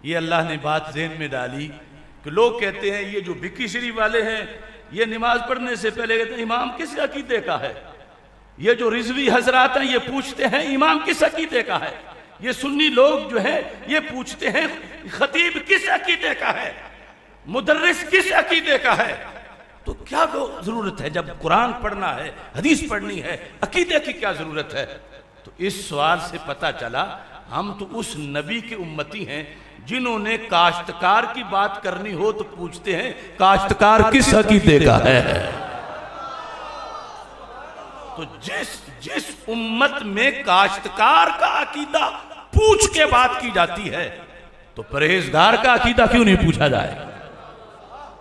ये अल्लाह ने बात ज़हन में डाली कि लोग कहते हैं ये जो भिक्की शरीफ वाले हैं ये नमाज पढ़ने से पहले कहते हैं इमाम किस अकीदे का है। ये जो रिजवी हजरात हैं ये पूछते हैं इमाम किस अकीदे का है। ये सुन्नी लोग जो है ये पूछते हैं खतीब किस अकीदे का है, मुदर्रिस किस अकीदे का है। तो क्या जरूरत है, जब कुरान पढ़ना है, हदीस पढ़नी है, अकीदे की क्या जरूरत है। तो इस सवाल से पता चला हम तो उस नबी के उम्मती हैं जिन्होंने काश्तकार की बात करनी हो तो पूछते हैं काश्तकार किस अकीदे का है। तो जिस उम्मत में काश्तकार का अकीदा पूछ के बात की जाती है तो परहेजगार का अकीदा क्यों नहीं पूछा जाए।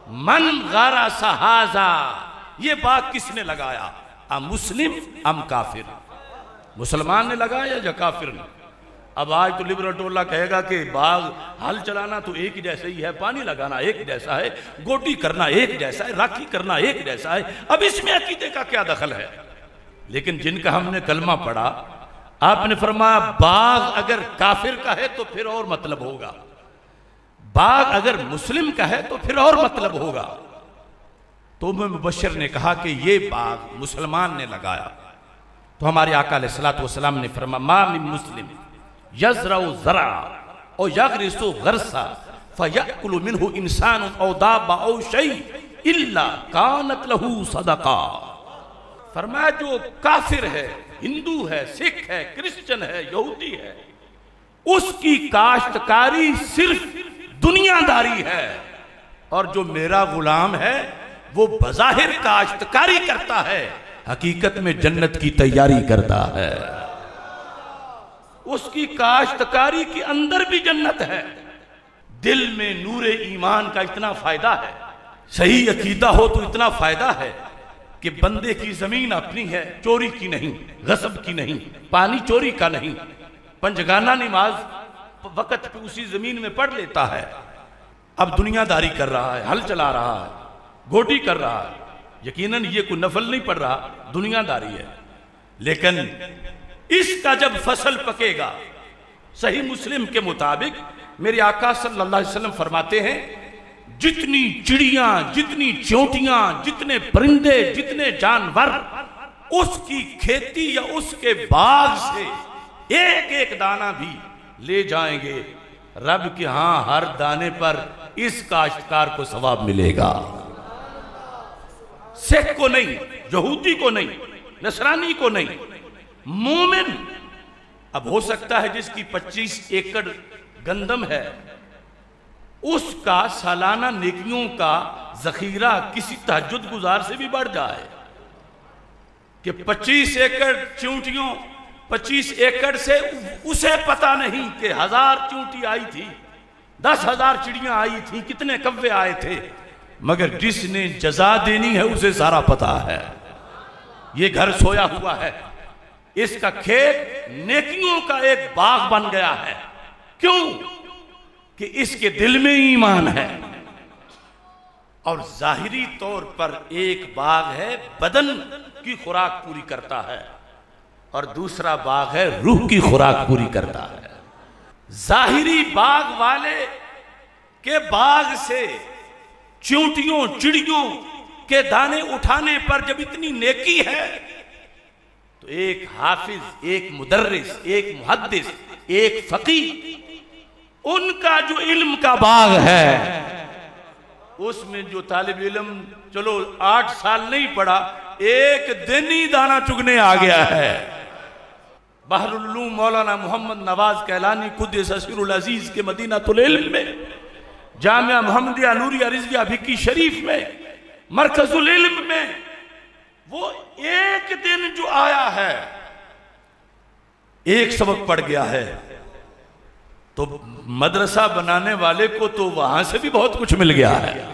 मन गारा सहाजा, ये बात किसने लगाया, अम मुस्लिम अम काफिर, मुसलमान ने लगाया या काफिर ने। अब आज तो लिबरल टोला कहेगा कि बाग हल चलाना तो एक ही जैसा ही है, पानी लगाना एक जैसा है, गोटी करना एक जैसा है, राखी करना एक जैसा है, अब इसमें अकीदे का क्या दखल है। लेकिन जिनका हमने कलमा पढ़ा, आपने फरमाया बाग अगर काफिर का है तो फिर और मतलब होगा, बाग अगर मुस्लिम का है तो फिर और मतलब होगा। तो मुबश्शिर ने कहा कि ये बाग मुसलमान ने लगाया। तो हमारे आका अलैहिस्सलातु वस्सलाम ने फरमाया मा मिन मुस्लिम यज़रउ ज़रा और यग़रिसु ग़रसा फ़यअकुलु मिन्हु इंसान औ दाब्बा औ शै इल्ला कानत लहू सदका। फरमाया जो काफिर है, हिंदू है, सिख है, क्रिश्चियन है, यहूदी है, उसकी काश्तकारी सिर्फ दुनियादारी है, और जो मेरा गुलाम है वो बज़ाहिर काश्तकारी करता है, हकीकत में जन्नत की तैयारी करता है। उसकी काश्तकारी के अंदर भी जन्नत है। दिल में नूरे ईमान का इतना फायदा है, सही अकीदा हो तो इतना फायदा है कि बंदे की जमीन अपनी है, चोरी की नहीं, गसब की नहीं, पानी चोरी का नहीं, पंजगाना नमाज वक्त पे उसी जमीन में पढ़ लेता है। अब दुनियादारी कर रहा है, हल चला रहा है, गोटी कर रहा है, यकीनन ये कोई नफल नहीं पड़ रहा, दुनियादारी है। लेकिन इसका जब फसल पकेगा, सही मुस्लिम के मुताबिक मेरे आका सल्लल्लाहु अलैहि वसल्लम फरमाते हैं जितनी चिड़ियां, जितनी चोंटियां, जितने परिंदे, जितने जानवर उसकी खेती या उसके बाग से एक एक दाना भी ले जाएंगे, रब के हां हर दाने पर इस काश्तकार को सवाब मिलेगा। सिख को नहीं, यहूदी को नहीं, नसरानी को नहीं, मोमिन। अब हो सकता है जिसकी 25 एकड़ गंदम है उसका सालाना नेकियों का जखीरा किसी तहज्जुद गुजार से भी बढ़ जाए कि 25 एकड़ चूंटियों, 25 एकड़ से उसे पता नहीं कि 1000 चूंटी आई थी, 10,000 चिड़ियां आई थी, कितने कव्वे आए थे, मगर जिसने जजा देनी है उसे सारा पता है। ये घर सोया हुआ है, इसका खेत नेकियों का एक बाग बन गया है। क्यों? कि इसके दिल में ईमान है। और जाहिरी तौर पर एक बाग है बदन की खुराक पूरी करता है और दूसरा बाग है रूह की खुराक पूरी करता है। जाहिरी बाग वाले के बाग से चूंटियों, चिड़ियों के दाने उठाने पर जब इतनी नेकी है तो एक हाफिज, एक मुदर्रिस, एक मुहद्दिस, एक फकीह, उनका जो इल्म का बाग है उसमें जो तालिब इल्म चलो 8 साल नहीं पढ़ा, एक दिन ही दाना चुगने आ गया है। बहरुल उलूम मौलाना मोहम्मद नवाज कैलानी कुद्दस सिरुल अजीज के मदीनातुल इल्म में, जामिया मुहम्मदिया नूरिया रिजविया भिक्की शरीफ में, मरकजुल इल्म में, वो एक दिन जो आया है, एक सबक पढ़ गया है, तो मदरसा बनाने वाले को तो वहां से भी बहुत कुछ मिल गया है।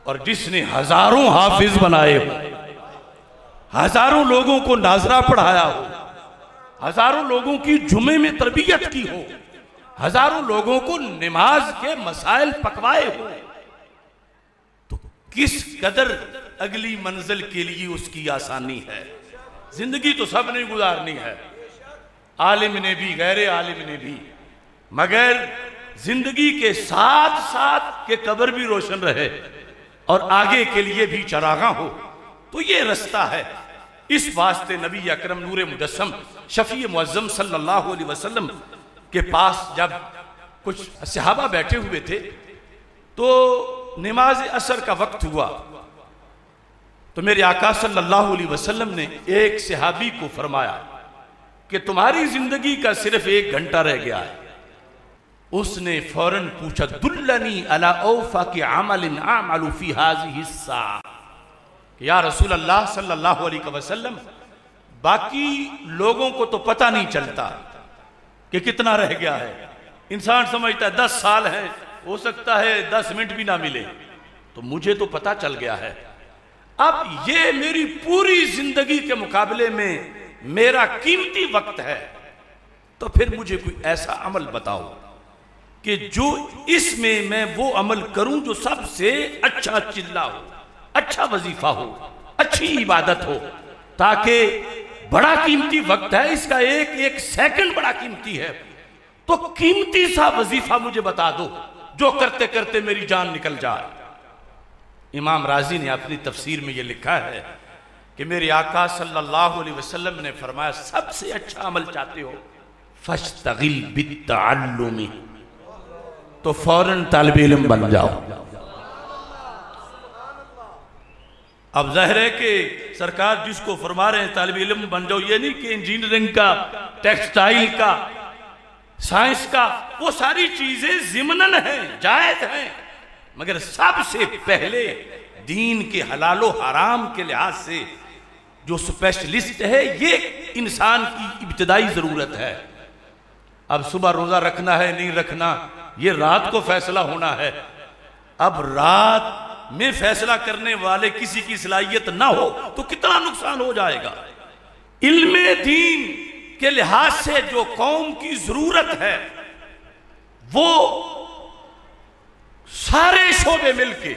और जिसने हजारों हाफिज बनाए हो, हजारों लोगों को नाजरा पढ़ाया हो, हजारों लोगों की जुमे में तरबियत की हो, हजारों लोगों को नमाज के मसाइल पकवाए हो, तो किस कदर अगली मंजिल के लिए उसकी आसानी है। जिंदगी तो सब ने गुजारनी है, आलिम ने भी, गैर आलिम ने भी, मगर जिंदगी के साथ साथ के कब्र भी रोशन रहे और आगे के लिए भी चरागा हो, तो ये रास्ता है। इस वास्ते नबी अकरम नूरे मुजस्सम शफी मुअज्जम सल्लल्लाहु अलैहि वसल्लम के पास जब कुछ सहाबा बैठे हुए थे तो नमाज असर का वक्त हुआ, तो मेरे आका सल्लल्लाहु अलैहि वसल्लम ने एक सहाबी को फरमाया कि तुम्हारी जिंदगी का सिर्फ 1 घंटा रह गया है। उसने फौरन पूछा, दुल्लनी अला औफा के अमलिन अमलु फी हाज़िहि स्सा, या रसूल अल्लाह सल्लल्लाहु अलैहि वसल्लम, बाकी लोगों को तो पता नहीं चलता कि कितना रह गया है। इंसान समझता है 10 साल है, हो सकता है 10 मिनट भी ना मिले, तो मुझे तो पता चल गया है। अब ये मेरी पूरी जिंदगी के मुकाबले में मेरा कीमती वक्त है, तो फिर मुझे कोई ऐसा अमल बताओ कि जो इसमें मैं वो अमल करूं जो सबसे अच्छा चिल्ला हो, अच्छा वजीफा हो, अच्छी इबादत हो, ताकि बड़ा कीमती वक्त है, इसका एक एक सेकंड बड़ा कीमती है, तो कीमती सा वजीफा मुझे बता दो जो करते करते मेरी जान निकल जाए। इमाम राजी ने अपनी तफसीर में यह लिखा है कि मेरे आका सल्लल्लाहु अलैहि वसल्लम ने फरमाया, सबसे अच्छा अमल चाहते हो फश्तगिल बित्तअल्लुमी, तो फौरन तालिबे इल्म बन जाओ। अब जाहिर है कि सरकार जिसको फरमा रहे हैं तालिबे इल्म बन जाओ, ये नहीं कि इंजीनियरिंग का, टेक्सटाइल का, साइंस का, वो सारी चीजें जिमनन है, जायज है, मगर सबसे पहले दीन के हलालो हराम के लिहाज से जो स्पेशलिस्ट है, ये इंसान की इब्तिदाई जरूरत है। अब सुबह रोजा रखना है नहीं रखना, ये रात को फैसला होना है। अब रात में फैसला करने वाले किसी की सलाहियत ना हो तो कितना नुकसान हो जाएगा। इल्मे दीन के लिहाज से जो कौम की जरूरत है, वो सारे शोबे मिलके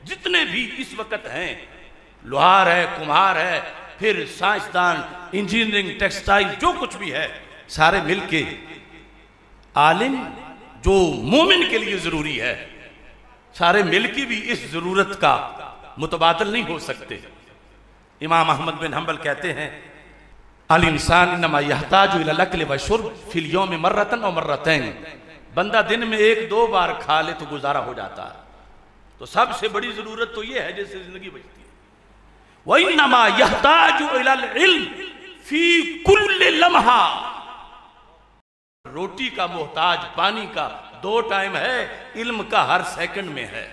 जितने भी इस वक्त हैं, लोहार है, कुम्हार है, फिर साइंसदान, इंजीनियरिंग, टेक्सटाइल, जो कुछ भी है, सारे मिलके आलिम जो मोमिन के लिए जरूरी है, सारे मिलके भी इस जरूरत का मुतबादल नहीं हो सकते। इमाम अहमद बिन हंबल कहते हैं, अल इंसान इन्नमा यहताजु इला अक्ल व शुर्ब फिल यौम मर्रतन व मर्रतैन, बंदा दिन में 1-2 बार खा ले तो गुजारा हो जाता है, तो सबसे बड़ी जरूरत तो यह है जिससे जिंदगी बचती है। व इन्नमा यहताजु इलल इल्म फी कुल्ल लम्हा, रोटी का मोहताज पानी का 2 टाइम है, इल्म का हर सेकंड में है।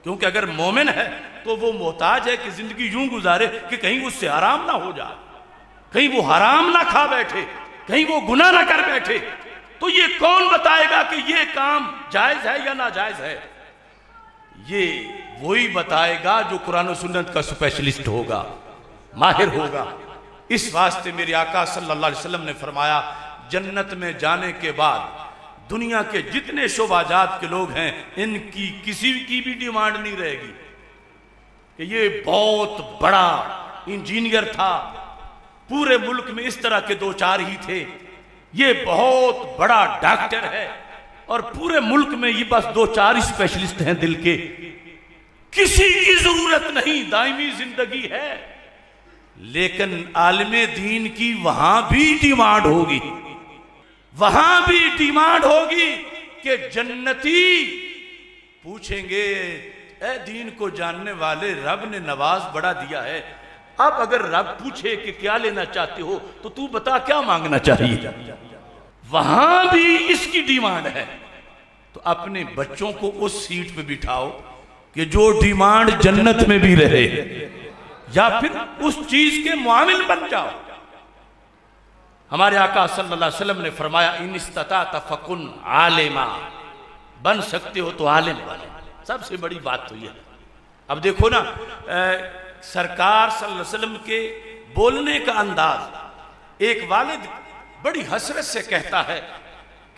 क्योंकि अगर मोमिन है तो वो मोहताज है कि जिंदगी यूं गुजारे कि कहीं उससे हराम ना हो जाए, कहीं वो हराम ना खा बैठे, कहीं वो गुनाह ना कर बैठे। तो ये कौन बताएगा कि ये काम जायज है या नाजायज है? ये वही बताएगा जो कुरान और सुन्नत का स्पेशलिस्ट होगा, माहिर होगा। इस वास्ते मेरे आका सल्लल्लाहु अलैहि वसल्लम ने फरमाया, जन्नत में जाने के बाद दुनिया के जितने शोबाजात के लोग हैं, इनकी किसी की भी डिमांड नहीं रहेगी कि ये बहुत बड़ा इंजीनियर था, पूरे मुल्क में इस तरह के 2-4 ही थे, ये बहुत बड़ा डॉक्टर है और पूरे मुल्क में ये बस 2-4 स्पेशलिस्ट हैं दिल के, किसी की जरूरत नहीं, दायमी जिंदगी है। लेकिन आलिमे दीन की वहां भी डिमांड होगी, वहां भी डिमांड होगी कि जन्नती पूछेंगे, ए दीन को जानने वाले, रब ने नवाज बड़ा दिया है, अब अगर रब पूछे कि क्या लेना चाहते हो तो तू बता क्या मांगना चाहिए। वहां भी इसकी डिमांड है। तो अपने बच्चों को उस सीट पे बिठाओ कि जो डिमांड जन्नत में भी रहे, या फिर उस चीज के मुआमिल बन जाओ। हमारे आका सल्लल्लाहु अलैहि वसल्लम ने फरमाया, इन इस्तता फकुन आलिमा, बन सकते हो तो आलिम बनो। सबसे बड़ी बात तो यह है। अब देखो ना, सरकार सल्लल्लाहु अलैहि वसल्लम के बोलने का अंदाज, एक वालिद बड़ी हसरत से कहता है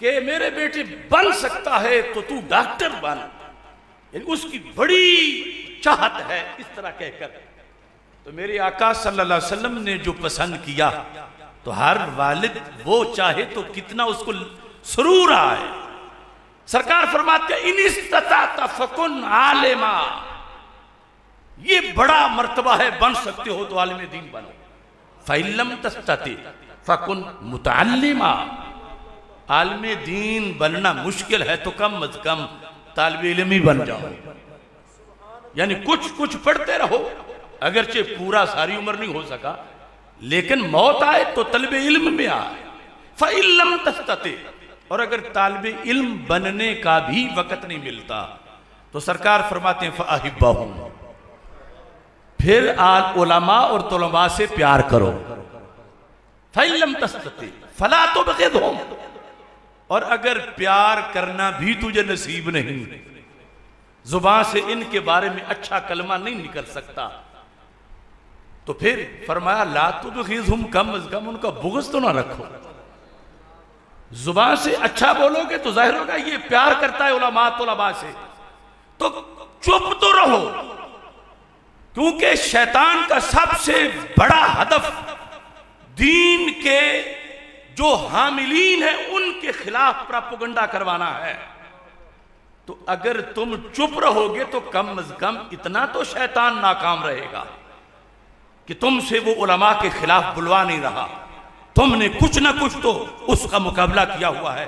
कि मेरे बेटे बन सकता है तो तू डॉक्टर बन, यानी उसकी बड़ी चाहत है इस तरह कहकर। तो मेरे आका सल्लल्लाहु अलैहि वसल्लम ने जो पसंद किया, तो हर वालिद वो चाहे तो कितना उसको सुरूर आए, सरकार फरमाते हैं इन इस्तता फकुन आलिमा, ये बड़ा मर्तबा है, बन सकते हो तो आलिम दीन बनो। फइल्लम तस्तती फकुन मुतअल्लिमा, आलिम दीन बनना मुश्किल है तो कम अज कम तालिब इल्म ही बन जाओ, यानी कुछ कुछ पढ़ते रहो, अगरचे पूरा सारी उम्र नहीं हो सका, लेकिन मौत आए तो तलब इल्म में आए। फइल्लम तस्तती, और अगर तालिब इल्म बनने का भी वक़्त नहीं मिलता तो सरकार फरमाते हैं फ़अहिब्बहुम, फिर आल उलमा और तुलबा से प्यार करो। फइल्लम तस्तती फला तुबग़िज़हुम, और अगर प्यार करना भी तुझे नसीब नहीं, जुबान से इनके बारे में अच्छा कलमा नहीं निकल सकता, तो फिर फरमाया ला तुबग़िज़हुम, कम अज़ कम उनका बुग़्ज़ तो ना रखो। जुबान से अच्छा बोलोगे तो जाहिर होगा ये प्यार करता है उलमा तुलबा से, तो चुप तो रहो, क्योंकि शैतान का सबसे बड़ा हदफ दीन के जो हामिलीन है उनके खिलाफ प्रोपेगेंडा करवाना है। तो अगर तुम चुप रहोगे तो कम अज कम इतना तो शैतान नाकाम रहेगा कि तुमसे वो उलमा के खिलाफ बुलवा नहीं रहा, तुमने कुछ ना कुछ तो उसका मुकाबला किया हुआ है।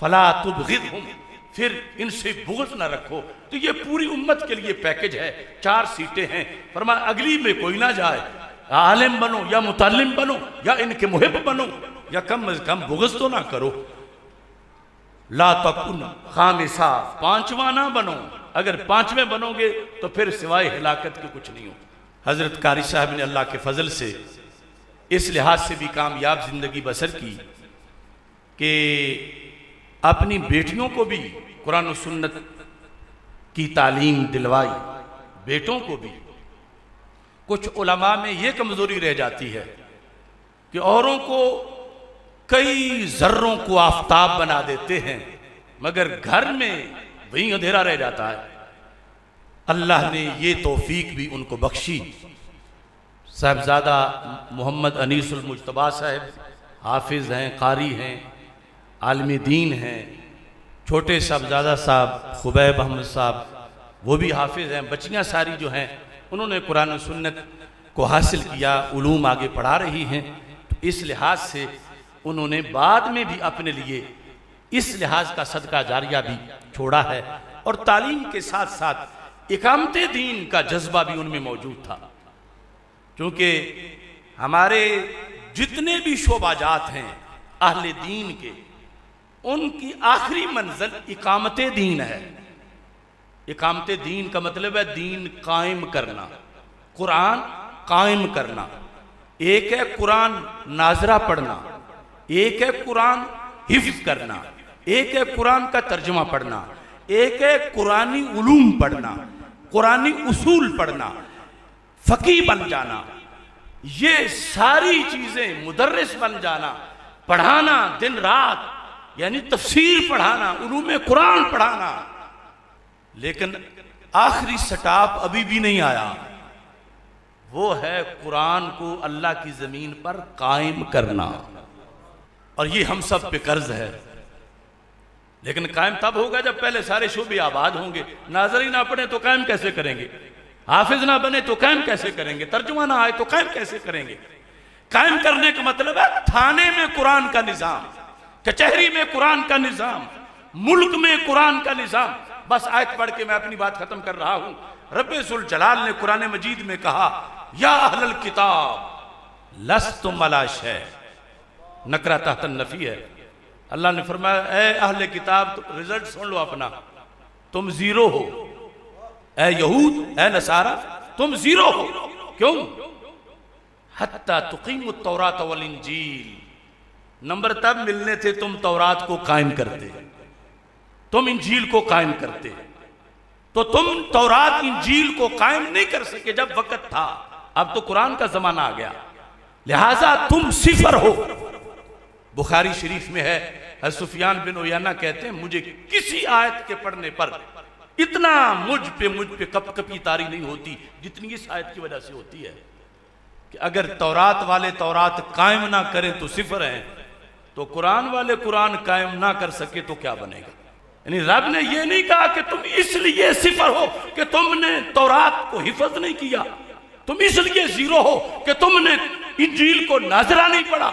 फला तुबग़िज़हुम, फिर इनसे बुग़्ज़ ना रखो। तो ये पूरी उम्मत के लिए पैकेज है, 4 सीटें हैं। फरमाया अगली में कोई ना जाए, आलिम बनो या मुतअल्लिम बनो या इनके मुहिब बनो, या कम अज कम बुग़्ज़ तो ना करो। ला तकुन खामिसा, 5वां ना बनो, अगर 5वें बनोगे तो फिर सिवाय हिलाकत के कुछ नहीं हो। हजरत कारी साहब ने अल्लाह के फजल से इस लिहाज से भी कामयाब जिंदगी बसर की कि अपनी बेटियों को भी कुरान और सुन्नत की तालीम दिलवाई। बेटों को भी, कुछ उलमा में ये कमजोरी रह जाती है कि औरों को कई जर्रों को आफताब बना देते हैं, मगर घर में वहीं अंधेरा रह जाता है। अल्लाह ने ये तौफीक भी उनको बख्शी। साहबजादा मोहम्मद अनीसुल मुज्तबा साहब हाफिज़ हैं, कारी हैं, आलिम दीन हैं। छोटे साहबजादा साहब खुबैब अहमद साहब वो भी हाफिज़ हैं। बच्चियाँ सारी जो हैं उन्होंने कुरान और सुन्नत को हासिल किया, उलूम आगे पढ़ा रही हैं। तो इस लिहाज से उन्होंने बाद में भी अपने लिए इस लिहाज का सदका जारिया भी छोड़ा है, और तालीम के साथ साथ इकामते दीन का जज्बा भी उनमें मौजूद था। क्योंकि हमारे जितने भी शोबाजात हैं अहले दीन के, उनकी आखिरी मंजिल इकामते दीन है। इकामते दीन का मतलब है दीन कायम करना, कुरान कायम करना। एक है कुरान नाजरा पढ़ना, एक है कुरान हिफ्ज करना, एक है कुरान का तर्जुमा पढ़ना, एक है कुरानी उलूम पढ़ना, कुरानी उसूल पढ़ना, फकी बन जाना। ये सारी चीजें, मुदर्रिस बन जाना, पढ़ाना दिन रात, यानी तफसीर पढ़ाना, उलूम कुरान पढ़ाना। लेकिन आखिरी स्टॉप अभी भी नहीं आया, वो है कुरान को अल्लाह की जमीन पर कायम करना। और ये हम सब पे कर्ज है। लेकिन कायम तब होगा जब पहले सारे शोबे आबाद होंगे। नाजरी ना पढ़े तो कायम कैसे करेंगे? हाफिज ना बने तो कायम कैसे करेंगे? तर्जुमा ना आए तो कायम कैसे करेंगे? कायम करने का मतलब है थाने में कुरान का निजाम, कचहरी में कुरान का निजाम, मुल्क में कुरान का निजाम। बस आयत पढ़ के मैं अपनी बात खत्म कर रहा हूं। रब्बे जुल जलाल ने कुरान मजीद में कहा, या अहलल किताब लस्तुम अला शै, नकरा तहतन नफी है। अल्लाह ने फरमाया, ए अहले किताब, तो रिजल्ट सुन लो अपना, तुम जीरो हो। ए यहूद, ए नसारा, तुम जीरो हो। क्यों? हत्ता तुकीमुत तौरात वल इंजील, नंबर तब मिलने थे तुम तौरात को कायम करते, तुम इंजील को कायम करते। तो तुम तौरात इंजील को कायम नहीं कर सके जब वक्त था। अब तो कुरान का जमाना आ गया, लिहाजा तुम सिफर हो। बुखारी शरीफ में है, सुफियान बिन उयैना कहते हैं, मुझे किसी आयत के पढ़ने पर इतना मुझ पे कपकपी तारी नहीं होती जितनी इस आयत की वजह से होती है कि अगर तौरात वाले तौरात कायम ना करें तो सिफर हैं, तो कुरान वाले कुरान कायम ना कर सके तो क्या बनेगा? यानी रब ने यह नहीं कहा कि तुम इसलिए सिफर हो कि तुमने तौरात को हिफज नहीं किया, तुम इसलिए जीरो हो कि तुमने इंजील को नाजरा नहीं पढ़ा,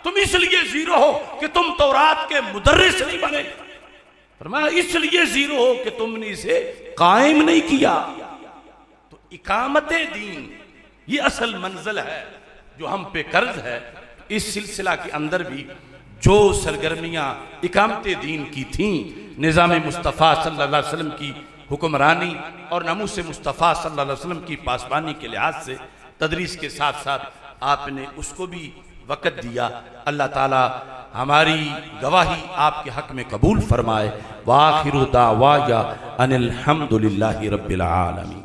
तुम इसलिए जीरो हो कि तुम तौरात के मुदर्रिस नहीं बने। फरमाया इसलिए जीरो हो कि तुमने इसे कायम नहीं किया। तो इकामते दीन ये असल मंजिल है जो हम पे कर्ज है। इस सिलसिला के अंदर भी जो सरगर्मियां इकामते दीन की थीं, निज़ाम मुस्तफ़ा सल्लल्लाहु अलैहि वसल्लम की हुक्मरानी और नमूस मुस्तफ़ा सल्लल्लाहु अलैहि वसल्लम की पासबानी के लिहाज से तदरीस के साथ साथ आपने उसको भी वक़्त दिया। अल्लाह ताला हमारी गवाही आपके हक़ में कबूल फरमाए। व आखिरु दावाया अनिल हम्दुलिल्लाहि रब्बिल आलमीन।